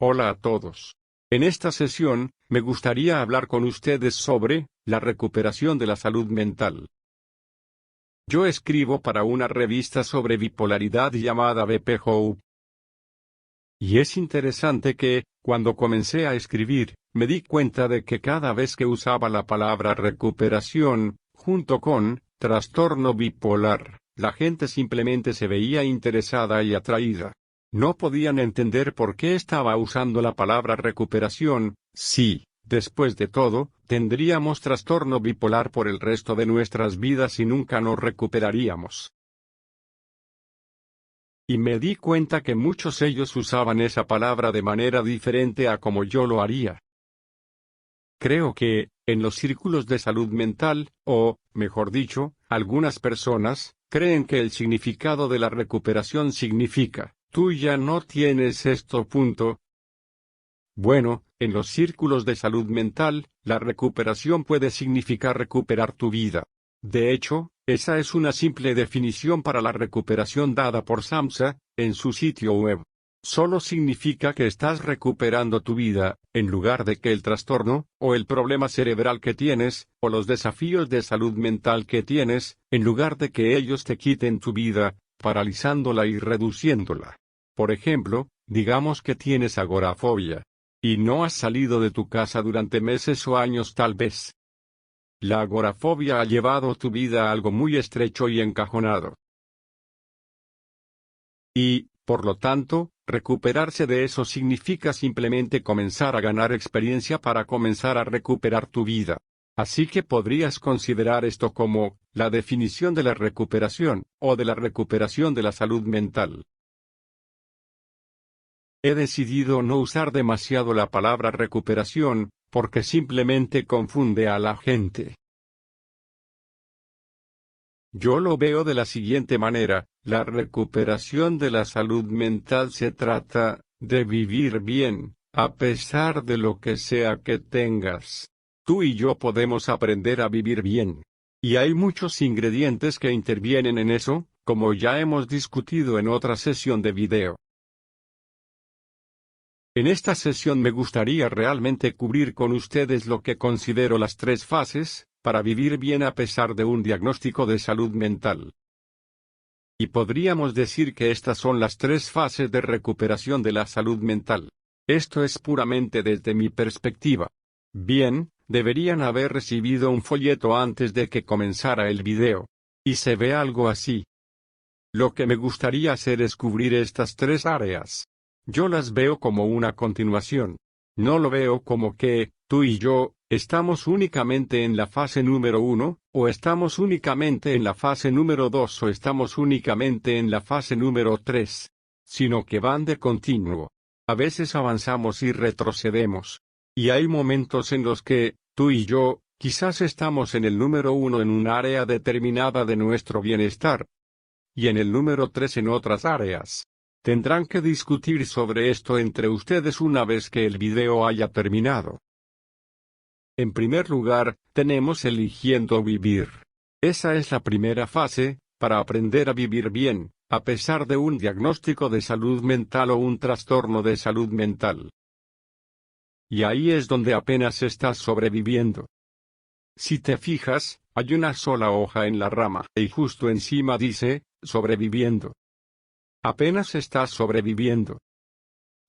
Hola a todos. En esta sesión, me gustaría hablar con ustedes sobre la recuperación de la salud mental. Yo escribo para una revista sobre bipolaridad llamada BP Hope. Y es interesante que, cuando comencé a escribir, me di cuenta de que cada vez que usaba la palabra recuperación, junto con trastorno bipolar, la gente simplemente se veía interesada y atraída. No podían entender por qué estaba usando la palabra recuperación, si, después de todo, tendríamos trastorno bipolar por el resto de nuestras vidas y nunca nos recuperaríamos. Y me di cuenta que muchos ellos usaban esa palabra de manera diferente a como yo lo haría. Creo que, en los círculos de salud mental, o, mejor dicho, algunas personas, creen que el significado de la recuperación significa: tú ya no tienes esto. Bueno, en los círculos de salud mental, la recuperación puede significar recuperar tu vida. De hecho, esa es una simple definición para la recuperación dada por SAMHSA, en su sitio web. Solo significa que estás recuperando tu vida, en lugar de que el trastorno, o el problema cerebral que tienes, o los desafíos de salud mental que tienes, en lugar de que ellos te quiten tu vida, paralizándola y reduciéndola. Por ejemplo, digamos que tienes agorafobia. Y no has salido de tu casa durante meses o años tal vez. La agorafobia ha llevado tu vida a algo muy estrecho y encajonado. Y, por lo tanto, recuperarse de eso significa simplemente comenzar a ganar experiencia para comenzar a recuperar tu vida. Así que podrías considerar esto como la definición de la recuperación, o de la recuperación de la salud mental. He decidido no usar demasiado la palabra recuperación, porque simplemente confunde a la gente. Yo lo veo de la siguiente manera: la recuperación de la salud mental se trata de vivir bien, a pesar de lo que sea que tengas. Tú y yo podemos aprender a vivir bien. Y hay muchos ingredientes que intervienen en eso, como ya hemos discutido en otra sesión de video. En esta sesión me gustaría realmente cubrir con ustedes lo que considero las 3 fases, para vivir bien a pesar de un diagnóstico de salud mental. Y podríamos decir que estas son las 3 fases de recuperación de la salud mental. Esto es puramente desde mi perspectiva. Bien, deberían haber recibido un folleto antes de que comenzara el video. Y se ve algo así. Lo que me gustaría hacer es cubrir estas 3 áreas. Yo las veo como una continuación. No lo veo como que, tú y yo, estamos únicamente en la fase número 1, o estamos únicamente en la fase número 2 o estamos únicamente en la fase número 3. Sino que van de continuo. A veces avanzamos y retrocedemos. Y hay momentos en los que, tú y yo, quizás estamos en el número 1 en un área determinada de nuestro bienestar. Y en el número 3 en otras áreas. Tendrán que discutir sobre esto entre ustedes una vez que el video haya terminado. En primer lugar, tenemos eligiendo vivir. Esa es la primera fase, para aprender a vivir bien, a pesar de un diagnóstico de salud mental o un trastorno de salud mental. Y ahí es donde apenas estás sobreviviendo. Si te fijas, hay una sola hoja en la rama, y justo encima dice, sobreviviendo. Apenas estás sobreviviendo.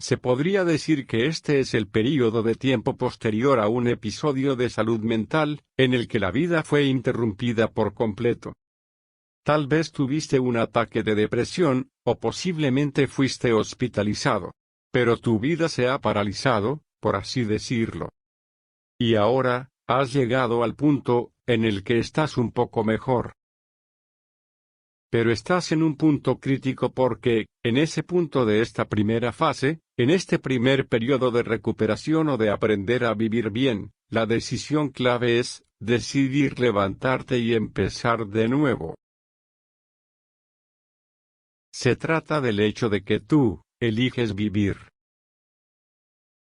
Se podría decir que este es el período de tiempo posterior a un episodio de salud mental, en el que la vida fue interrumpida por completo. Tal vez tuviste un ataque de depresión, o posiblemente fuiste hospitalizado. Pero tu vida se ha paralizado, por así decirlo. Y ahora, has llegado al punto, en el que estás un poco mejor. Pero estás en un punto crítico porque, en ese punto de esta primera fase, en este primer periodo de recuperación o de aprender a vivir bien, la decisión clave es decidir levantarte y empezar de nuevo. Se trata del hecho de que tú eliges vivir.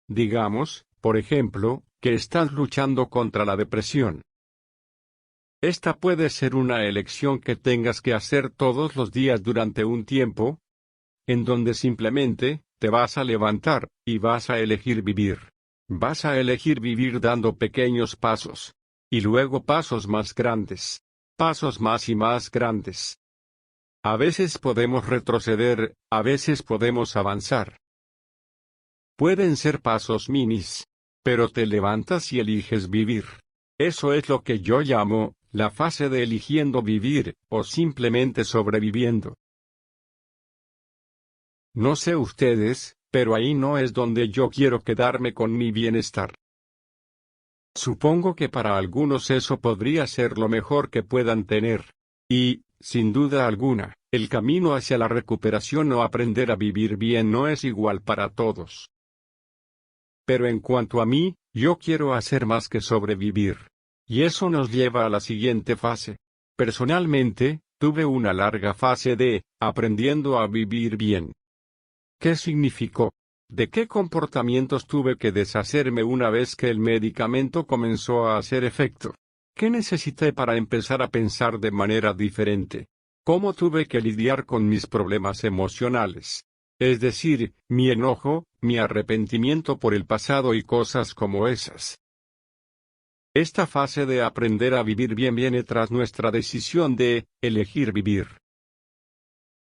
Digamos, por ejemplo, que estás luchando contra la depresión. Esta puede ser una elección que tengas que hacer todos los días durante un tiempo, en donde simplemente te vas a levantar, y vas a elegir vivir. Vas a elegir vivir dando pequeños pasos. Y luego pasos más grandes. Pasos más y más grandes. A veces podemos retroceder, a veces podemos avanzar. Pueden ser pasos minis. Pero te levantas y eliges vivir. Eso es lo que yo llamo, la fase de eligiendo vivir, o simplemente sobreviviendo. No sé ustedes, pero ahí no es donde yo quiero quedarme con mi bienestar. Supongo que para algunos eso podría ser lo mejor que puedan tener. Y, sin duda alguna, el camino hacia la recuperación o aprender a vivir bien no es igual para todos. Pero en cuanto a mí, yo quiero hacer más que sobrevivir. Y eso nos lleva a la siguiente fase. Personalmente, tuve una larga fase de aprendiendo a vivir bien. ¿Qué significó? ¿De qué comportamientos tuve que deshacerme una vez que el medicamento comenzó a hacer efecto? ¿Qué necesité para empezar a pensar de manera diferente? ¿Cómo tuve que lidiar con mis problemas emocionales? Es decir, mi enojo, mi arrepentimiento por el pasado y cosas como esas. Esta fase de aprender a vivir bien viene tras nuestra decisión de elegir vivir.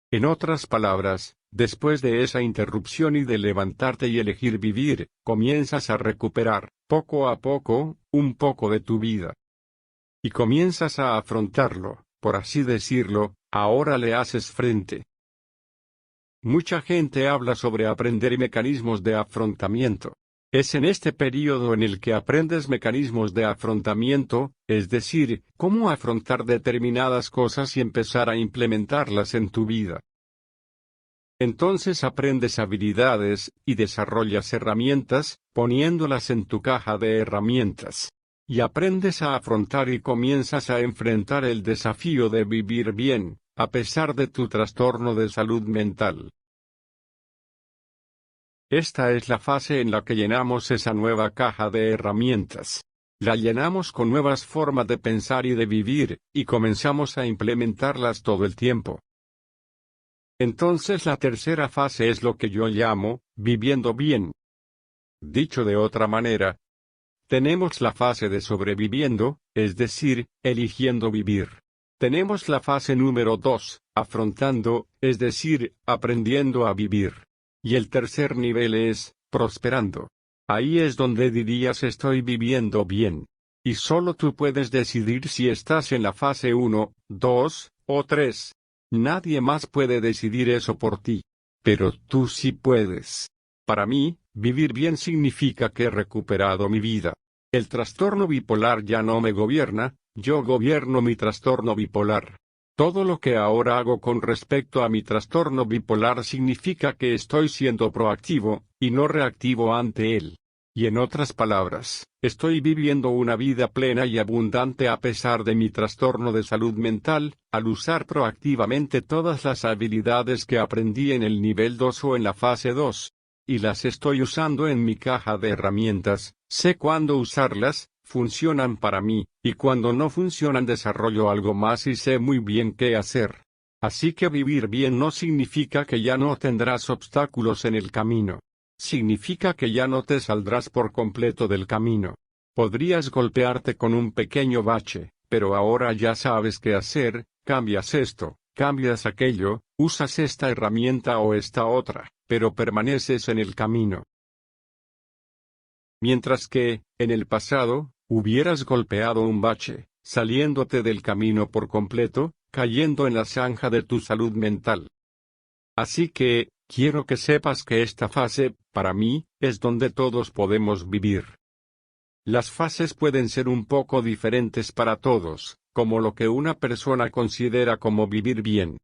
En otras palabras, después de esa interrupción y de levantarte y elegir vivir, comienzas a recuperar, poco a poco, un poco de tu vida. Y comienzas a afrontarlo, por así decirlo, ahora le haces frente. Mucha gente habla sobre aprender mecanismos de afrontamiento. Es en este período en el que aprendes mecanismos de afrontamiento, es decir, cómo afrontar determinadas cosas y empezar a implementarlas en tu vida. Entonces aprendes habilidades, y desarrollas herramientas, poniéndolas en tu caja de herramientas. Y aprendes a afrontar y comienzas a enfrentar el desafío de vivir bien, a pesar de tu trastorno de salud mental. Esta es la fase en la que llenamos esa nueva caja de herramientas. La llenamos con nuevas formas de pensar y de vivir, y comenzamos a implementarlas todo el tiempo. Entonces la tercera fase es lo que yo llamo, viviendo bien. Dicho de otra manera, tenemos la fase de sobreviviendo, es decir, eligiendo vivir. Tenemos la fase número 2, afrontando, es decir, aprendiendo a vivir. Y el tercer nivel es, prosperando. Ahí es donde dirías estoy viviendo bien. Y solo tú puedes decidir si estás en la fase 1, 2, o 3. Nadie más puede decidir eso por ti. Pero tú sí puedes. Para mí, vivir bien significa que he recuperado mi vida. El trastorno bipolar ya no me gobierna, yo gobierno mi trastorno bipolar. Todo lo que ahora hago con respecto a mi trastorno bipolar significa que estoy siendo proactivo, y no reactivo ante él. Y en otras palabras, estoy viviendo una vida plena y abundante a pesar de mi trastorno de salud mental, al usar proactivamente todas las habilidades que aprendí en el nivel 2 o en la fase 2. Y las estoy usando en mi caja de herramientas, sé cuándo usarlas, funcionan para mí, y cuando no funcionan desarrollo algo más y sé muy bien qué hacer. Así que vivir bien no significa que ya no tendrás obstáculos en el camino. Significa que ya no te saldrás por completo del camino. Podrías golpearte con un pequeño bache, pero ahora ya sabes qué hacer, cambias esto, cambias aquello, usas esta herramienta o esta otra, pero permaneces en el camino. Mientras que, en el pasado, hubieras golpeado un bache, saliéndote del camino por completo, cayendo en la zanja de tu salud mental. Así que, quiero que sepas que esta fase, para mí, es donde todos podemos vivir. Las fases pueden ser un poco diferentes para todos, como lo que una persona considera como vivir bien.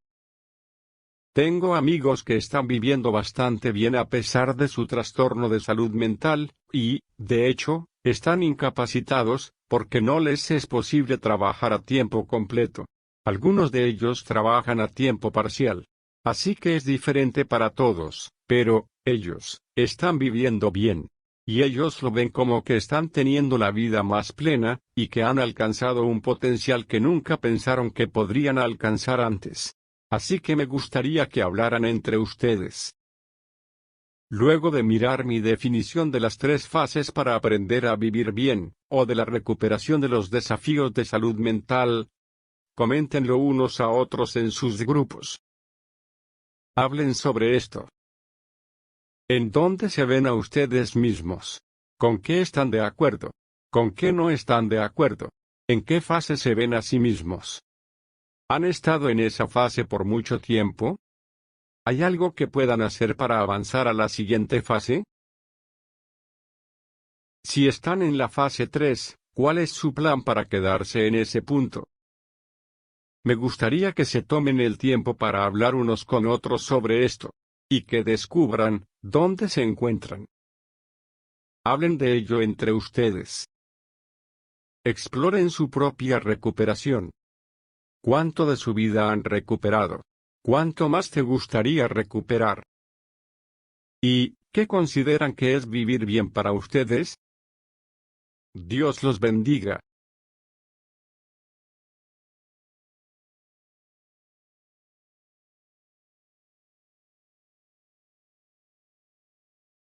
Tengo amigos que están viviendo bastante bien a pesar de su trastorno de salud mental, y, de hecho, están incapacitados, porque no les es posible trabajar a tiempo completo. Algunos de ellos trabajan a tiempo parcial. Así que es diferente para todos, pero, ellos, están viviendo bien. Y ellos lo ven como que están teniendo la vida más plena, y que han alcanzado un potencial que nunca pensaron que podrían alcanzar antes. Así que me gustaría que hablaran entre ustedes. Luego de mirar mi definición de las tres fases para aprender a vivir bien, o de la recuperación de los desafíos de salud mental, coméntenlo unos a otros en sus grupos. Hablen sobre esto. ¿En dónde se ven a ustedes mismos? ¿Con qué están de acuerdo? ¿Con qué no están de acuerdo? ¿En qué fase se ven a sí mismos? ¿Han estado en esa fase por mucho tiempo? ¿Hay algo que puedan hacer para avanzar a la siguiente fase? Si están en la fase 3, ¿cuál es su plan para quedarse en ese punto? Me gustaría que se tomen el tiempo para hablar unos con otros sobre esto, y que descubran dónde se encuentran. Hablen de ello entre ustedes. Exploren su propia recuperación. ¿Cuánto de su vida han recuperado? ¿Cuánto más te gustaría recuperar? ¿Y qué consideran que es vivir bien para ustedes? Dios los bendiga.